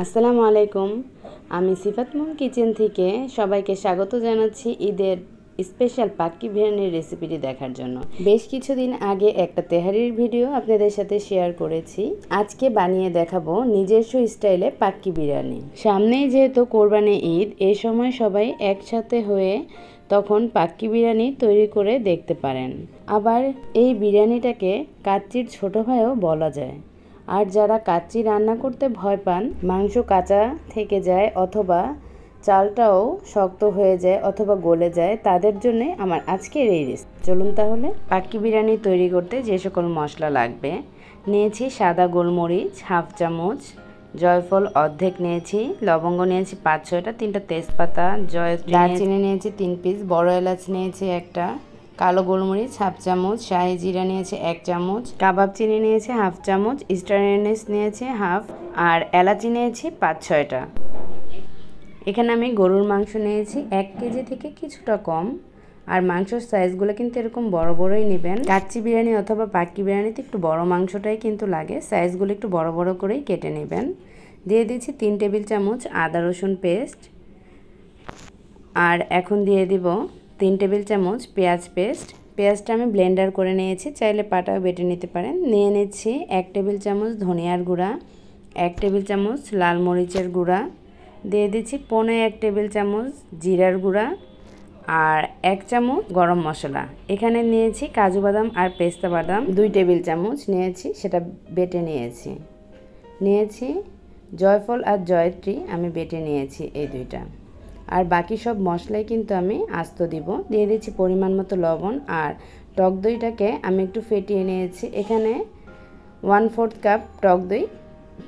আসসালামু আলাইকুম। আমি সিফাত মুম কিচেন থেকে সবাইকে স্বাগত জানাচ্ছি ঈদের স্পেশাল পাক্কি বিরিয়ানির রেসিপিটি দেখার জন্য। বেশ কিছুদিন আগে একটা তেহারির ভিডিও আপনাদের সাথে শেয়ার করেছি। আজকে বানিয়ে দেখাবো নিজস্ব স্টাইলে পাক্কি বিরিয়ানি। সামনেই যেহেতু কোরবানি ঈদ, এই সময় সবাই একসাথে হয়ে তখন পাক্কি বিরিয়ানি তৈরি করে দেখতে পারেন। আবার এই বিরিয়ানিটাকে কাচ্চির ছোট ভাইও বলা যায়। আর যারা কাচ্চি রান্না করতে ভয় পান, মাংস কাঁচা থেকে যায় অথবা চালটাও শক্ত হয়ে যায় অথবা গলে যায়, তাদের জন্য আমার আজকের এই রেসিপি। চলুন তাহলে পাক্কি বিরিয়ানি তৈরি করতে যে সকল মশলা লাগবে। নিয়েছি সাদা গোলমরিচ হাফ চামচ, জয়ফল অর্ধেক নিয়েছি, লবঙ্গ নিয়েছি 5-6টা, 3টা তেজপাতা, দারচিনি নিয়েছি 3 পিস, বড় এলাচ নিয়েছি একটা, কালো গোলমরিচ হাফ চামচ, শাহি জিরা নিয়েছে 1 চামচ, কাবাব চিনি নিয়েছে হাফ চামচ, স্টার এনিস নিয়েছে হাফ, আর এলাচি নিয়েছি 5-6টা। এখানে আমি গরুর মাংস নিয়েছি 1 কেজি থেকে কিছুটা কম। আর মাংসর সাইজগুলো কিন্তু এরকম বড় বড়ই নেবেন। কাচ্চি বিরিয়ানি অথবা পাক্কি বিরিয়ানিতে একটু বড় মাংসটাই কিন্তু লাগে, সাইজগুলো একটু বড় বড় করেই কেটে নেবেন। দিয়ে দিচ্ছি 3 টেবিল চামচ আদা রসুন পেস্ট। আর এখন দিয়ে দিব 3 টেবিল চামচ পেঁয়াজ পেস্ট। পেঁয়াজটা আমি ব্লেন্ডার করে নিয়েছি, চাইলে পাটাও বেটে নিতে পারেন। নিয়ে নিচ্ছি 1 টেবিল চামচ ধনিয়ার গুঁড়া, 1 টেবিল চামচ লাল মরিচের গুঁড়া, দিয়ে দিচ্ছি 1 টেবিল চামচ জিরার গুঁড়া, আর 1 চামচ গরম মশলা। এখানে নিয়েছি কাজু বাদাম আর পেস্তা বাদাম 2 টেবিল চামচ নিয়েছি, সেটা বেটে নিয়েছি জয়ফল আর জয়ত্রী আমি বেটে নিয়েছি এই দুইটা। আর বাকি সব মশলাই কিন্তু আমি আস্ত দিব। দিয়ে দিচ্ছি পরিমাণ মতো লবণ। আর টক দইটাকে আমি একটু ফেটিয়ে নিয়েছি। এখানে 1/4 কাপ টক দই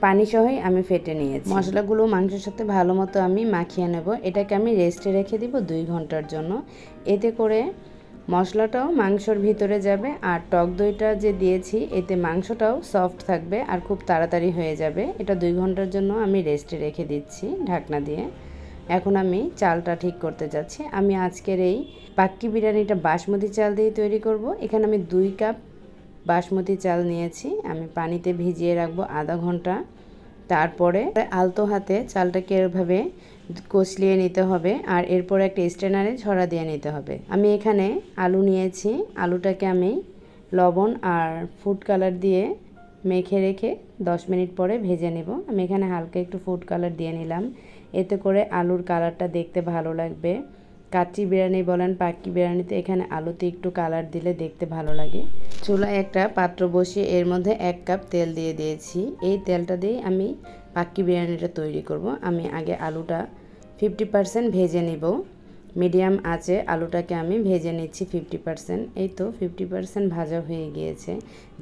পানি সহই আমি ফেটে নিয়েছি। মশলাগুলো মাংসের সাথে ভালো মতো আমি মাখিয়ে নেব। এটাকে আমি রেস্টে রেখে দিব 2 ঘন্টার জন্য। এতে করে মশলাটাও মাংসর ভিতরে যাবে, আর টক দইটা যে দিয়েছি এতে মাংসটাও সফট থাকবে আর খুব তাড়াতাড়ি হয়ে যাবে। এটা 2 ঘন্টার জন্য আমি রেস্টে রেখে দিচ্ছি ঢাকনা দিয়ে। এখন আমি চালটা ঠিক করতে যাচ্ছি। আমি আজকের এই পাক্কি বিরিয়ানিটা বাসমতি চাল দিয়ে তৈরি করব। এখানে আমি 2 কাপ বাসমতি চাল নিয়েছি, আমি পানিতে ভিজিয়ে রাখবো আধা ঘন্টা। তারপরে আলতো হাতে চালটাকে এভাবে কষলিয়ে নিতে হবে, আর এরপর একটা স্ট্রেনারে ঝরা দিয়ে নিতে হবে। আমি এখানে আলু নিয়েছি, আলুটাকে আমি লবণ আর ফুড কালার দিয়ে মেখে রেখে 10 মিনিট পরে ভেজে নেব। আমি এখানে হালকা একটু ফুড কালার দিয়ে নিলাম, এতে করে আলুর কালারটা দেখতে ভালো লাগবে। কাচ্চি বিরিয়ানি বলেন পাক্কি বিরিয়ানিতে এখানে আলুতে একটু কালার দিলে দেখতে ভালো লাগে। চুলায় একটা পাত্র বসিয়ে এর মধ্যে 1 কাপ তেল দিয়ে দিয়েছি। এই তেলটা দিয়ে আমি পাক্কি বিরিয়ানিটা তৈরি করব। আমি আগে আলুটা 50% ভেজে নিব। মিডিয়াম আঁচে আলুটাকে আমি ভেজে নিচ্ছি 50%। এই তো 50% ভাজা হয়ে গিয়েছে।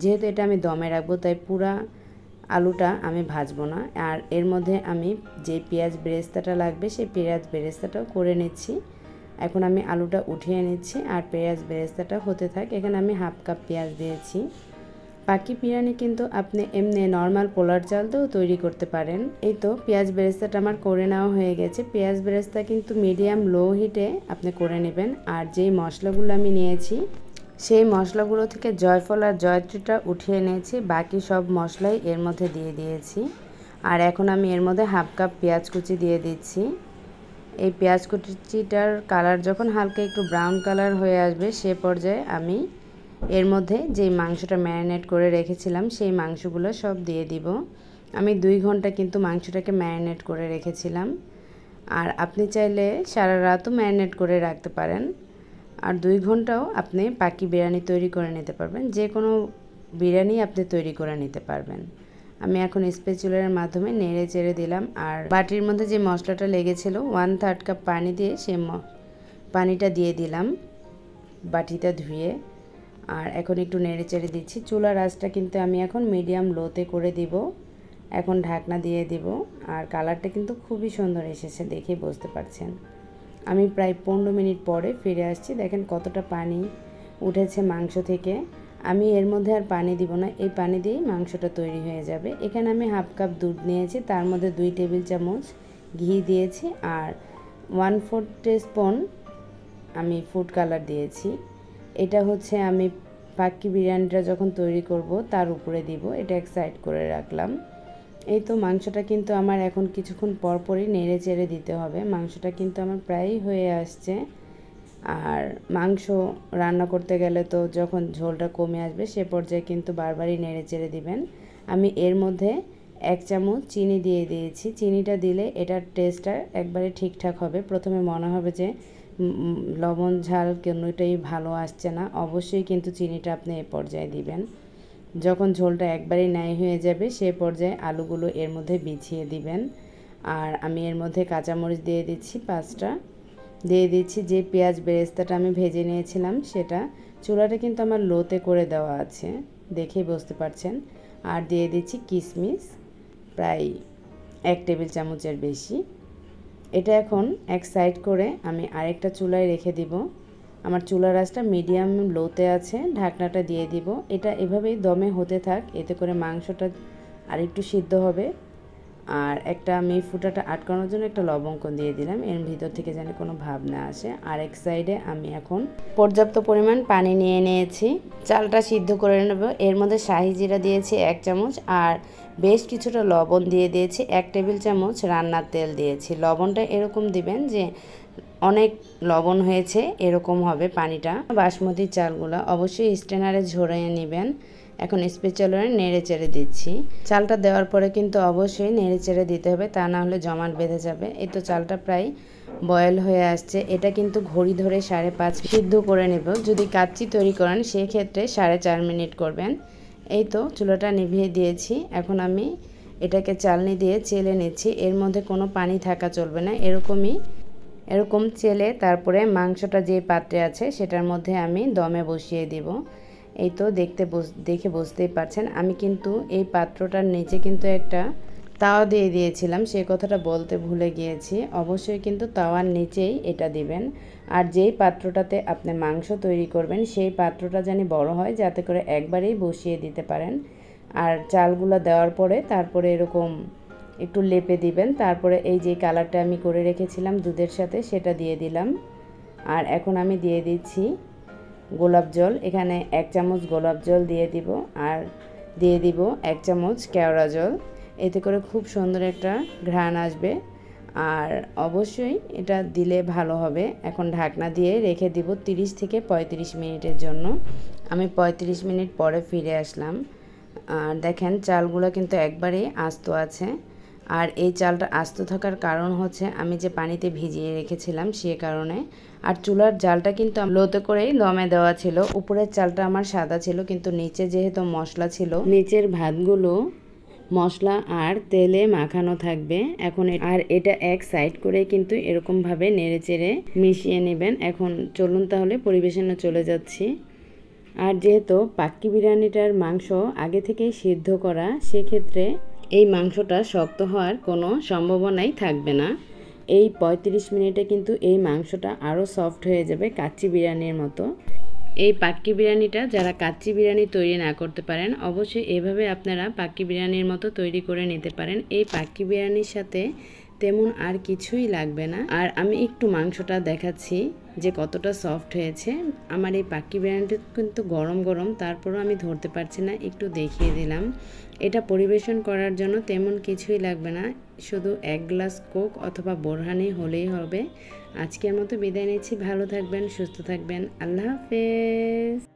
যেহেতু এটা আমি দমে রাখবো তাই পুরা আলুটা আমি ভাজবো না। আর এর মধ্যে আমি যে পেঁয়াজ বেরেস্তাটা লাগবে সেই পেঁয়াজ বেরেস্তাটাও করে নিচ্ছি। এখন আমি আলুটা উঠিয়ে নিচ্ছি আর পেঁয়াজ বেরেস্তাটা হতে থাক। এখানে আমি হাফ কাপ পেঁয়াজ দিয়েছি। পাক্কি বিরিয়ানি কিন্তু আপনি এমনি নর্মাল পোলার চাল দিয়েও তৈরি করতে পারেন। এই তো পেঁয়াজ বেরেস্তাটা আমার করে নেওয়া হয়ে গেছে। পেঁয়াজ বেরেস্তা কিন্তু মিডিয়াম লো হিটে আপনি করে নেবেন। আর যেই মশলাগুলো আমি নিয়েছি সেই মশলাগুলো থেকে জয়ফল আর জয়ত্রীটা উঠিয়ে নিয়েছি, বাকি সব মশলাই এর মধ্যে দিয়ে দিয়েছি। আর এখন আমি এর মধ্যে হাফ কাপ পেঁয়াজ কুচি দিয়ে দিচ্ছি। এই পেঁয়াজ কুচিটার কালার যখন হালকা একটু ব্রাউন কালার হয়ে আসবে সে পর্যায়ে আমি এর মধ্যে যেই মাংসটা ম্যারিনেট করে রেখেছিলাম সেই মাংসগুলো সব দিয়ে দিব। আমি 2 ঘন্টা কিন্তু মাংসটাকে ম্যারিনেট করে রেখেছিলাম। আর আপনি চাইলে সারা রাতও ম্যারিনেট করে রাখতে পারেন। আর 2 ঘন্টাও আপনি পাক্কি বিরিয়ানি তৈরি করে নিতে পারবেন। যে কোনো বিরিয়ানি আপনি তৈরি করে নিতে পারবেন। আমি এখন স্প্যাচুলার মাধ্যমে নেড়ে চেড়ে দিলাম। আর বাটির মধ্যে যে মশলাটা লেগেছিল 1/3 কাপ পানি দিয়ে সেই পানিটা দিয়ে দিলাম বাটিটা ধুয়ে। আর এখন একটু নেড়ে চেড়ে দিচ্ছি। চুলার আঁচটা কিন্তু আমি এখন মিডিয়াম লোতে করে দিব। এখন ঢাকনা দিয়ে দিব। আর কালারটা কিন্তু খুবই সুন্দর এসেছে, দেখেই বুঝতে পারছেন। আমি প্রায় 15 মিনিট পরে ফিরে আসছি। দেখেন কতটা পানি উঠেছে মাংস থেকে। আমি এর মধ্যে আর পানি দিব না, এই পানি দিয়েই মাংসটা তৈরি হয়ে যাবে। এখানে আমি হাফ কাপ দুধ নিয়েছি, তার মধ্যে 2 টেবিল চামচ ঘি দিয়েছি, আর 1/4 টিস্পুন আমি ফুড কালার দিয়েছি। এটা হচ্ছে আমি পাক্কি বিরিয়ানিটা যখন তৈরি করব তার উপরে দিব। এটা এক সাইড করে রাখলাম। এই তো মাংসটা কিন্তু আমার এখন কিছুক্ষণ পরপরই নেড়ে চেড়ে দিতে হবে। মাংসটা কিন্তু আমার প্রায়ই হয়ে আসছে। আর মাংস রান্না করতে গেলে তো যখন ঝোলটা কমে আসবে সে পর্যায়ে কিন্তু বারবারই নেড়ে চেড়ে দিবেন। আমি এর মধ্যে 1 চামচ চিনি দিয়ে দিয়েছি। চিনিটা দিলে এটার টেস্টটা একবারে ঠিকঠাক হবে। প্রথমে মনে হবে যে লবণ ঝাল কোনোটাই ভালো আসছে না, অবশ্যই কিন্তু চিনিটা আপনি এই পর্যায়ে দিবেন। যখন ঝোলটা একবারেই নাই হয়ে যাবে সে পর্যায়ে আলুগুলো এর মধ্যে বিছিয়ে দিবেন। আর আমি এর মধ্যে কাঁচামরিচ দিয়ে দিচ্ছি 5টা, দিয়ে দিচ্ছি যে পেঁয়াজ বেরেস্তাটা আমি ভেজে নিয়েছিলাম সেটা। চুলাটা কিন্তু আমার লোতে করে দেওয়া আছে, দেখেই বুঝতে পারছেন। আর দিয়ে দিচ্ছি কিশমিশ, প্রায় 1 টেবিল চামচের বেশি। এটা এখন এক সাইড করে আমি আরেকটা চুলায় রেখে দিব। আমার চুলার আঁচটা মিডিয়াম লোতে আছে, ঢাকনাটা দিয়ে দিব। এটা এভাবেই দমে হতে থাক, এতে করে মাংসটা আরেকটু সিদ্ধ হবে। আর একটা আমি ফুটাটা আটকানোর জন্য একটা লবঙ্গ দিয়ে দিলাম, এর ভিতর থেকে যেন কোনো ভাব না আসে। আর এক সাইডে আমি এখন পর্যাপ্ত পরিমাণ পানি নিয়ে নিয়েছি, চালটা সিদ্ধ করে নেব। এর মধ্যে শাহি জিরা দিয়েছি 1 চামচ, আর বেশ কিছুটা লবণ দিয়ে দিয়েছি, 1 টেবিল চামচ রান্নার তেল দিয়েছি। লবণটা এরকম দিবেন যে অনেক লবণ হয়েছে এরকম হবে পানিটা। বাসমতি চালগুলো অবশ্যই স্ট্রেনারে ঝরিয়ে নেবেন। এখন স্পেচারে নেড়ে চেড়ে দিচ্ছি। চালটা দেওয়ার পরে কিন্তু অবশ্যই নেড়ে চেড়ে দিতে হবে, তা না হলে জমাট বেঁধে যাবে। এই তো চালটা প্রায় বয়েল হয়ে আসছে। এটা কিন্তু ঘড়ি ধরে 5.5 সিদ্ধ করে নেব। যদি কাচ্চি তৈরি করেন সেক্ষেত্রে 4.5 মিনিট করবেন। এই তো চুলাটা নিভিয়ে দিয়েছি। এখন আমি এটাকে চালনি দিয়ে চেলে নিচ্ছি। এর মধ্যে কোনো পানি থাকা চলবে না, এরকম চেলে তারপরে মাংসটা যে পাত্রে আছে সেটার মধ্যে আমি দমে বসিয়ে দিব। এই তো দেখে বুঝতেই পারছেন, আমি কিন্তু এই পাত্রটার নিচে কিন্তু একটা তাওয়া দিয়ে দিয়েছিলাম, সেই কথাটা বলতে ভুলে গিয়েছি। অবশ্যই কিন্তু তাওয়ার নিচেই এটা দিবেন। আর যেই পাত্রটাতে আপনি মাংস তৈরি করবেন সেই পাত্রটা যেন বড় হয়, যাতে করে একবারেই বসিয়ে দিতে পারেন। আর চালগুলো দেওয়ার পরে তারপরে এরকম একটু লেপে দিবেন। তারপরে এই যে কালারটা আমি করে রেখেছিলাম দুধের সাথে সেটা দিয়ে দিলাম। আর এখন আমি দিয়ে দিচ্ছি গোলাপ জল, এখানে 1 চামচ গোলাপ জল দিয়ে দিব। আর দিয়ে দিব 1 চামচ কেওড়া জল, এতে করে খুব সুন্দর একটা ঘ্রাণ আসবে। আর অবশ্যই এটা দিলে ভালো হবে। এখন ঢাকনা দিয়ে রেখে দিব 30 থেকে 35 মিনিটের জন্য। আমি 35 মিনিট পরে ফিরে আসলাম। আর দেখেন চালগুলো কিন্তু একবারেই আস্ত আছে। আর এই চালটা আস্ত থাকার কারণ হচ্ছে আমি যে পানিতে ভিজিয়ে রেখেছিলাম সে কারণে। আর চুলার জালটা কিন্তু লোতে করেই দমে দেওয়া ছিল। উপরের চালটা আমার সাদা ছিল, কিন্তু নিচে যেহেতু মশলা ছিল, নিচের ভাতগুলো মশলা আর তেলে মাখানো থাকবে। এখন আর এটা এক সাইড করে কিন্তু এরকমভাবে নেড়ে চেড়ে মিশিয়ে নেবেন। এখন চলুন তাহলে পরিবেশনে চলে যাচ্ছি। আর যেহেতু পাক্কি বিরিয়ানিটার মাংস আগে থেকেই সিদ্ধ করা, সেক্ষেত্রে এই মাংসটা শক্ত হওয়ার কোনো সম্ভাবনাই থাকবে না। এই 35 মিনিটে কিন্তু এই মাংসটা আরও সফট হয়ে যাবে, কাচ্চি বিরিয়ানির মতো। এই পাক্কি বিরিয়ানিটা যারা কাচ্চি বিরিয়ানি তৈরি না করতে পারেন, অবশ্যই এভাবে আপনারা পাক্কি বিরিয়ানির মতো তৈরি করে নিতে পারেন। এই পাক্কি বিরিয়ানির সাথে তেমন আর কিছুই লাগবে না। আর আমি একটু মাংসটা দেখাচ্ছি যে কতটা সফট হয়েছে। আমার এই পাক্কি বিরিয়ানিটা কিন্তু গরম গরম, তারপরও আমি ধরতে পারছি না, একটু দেখিয়ে দিলাম। এটা পরিবেশন করার জন্য তেমন কিছুই লাগবে না, শুধু 1 গ্লাস কোক অথবা বোরহানি হলেই হবে। আজকের মতো বিদায় নিচ্ছি। ভালো থাকবেন, সুস্থ থাকবেন। আল্লাহ হাফেজ।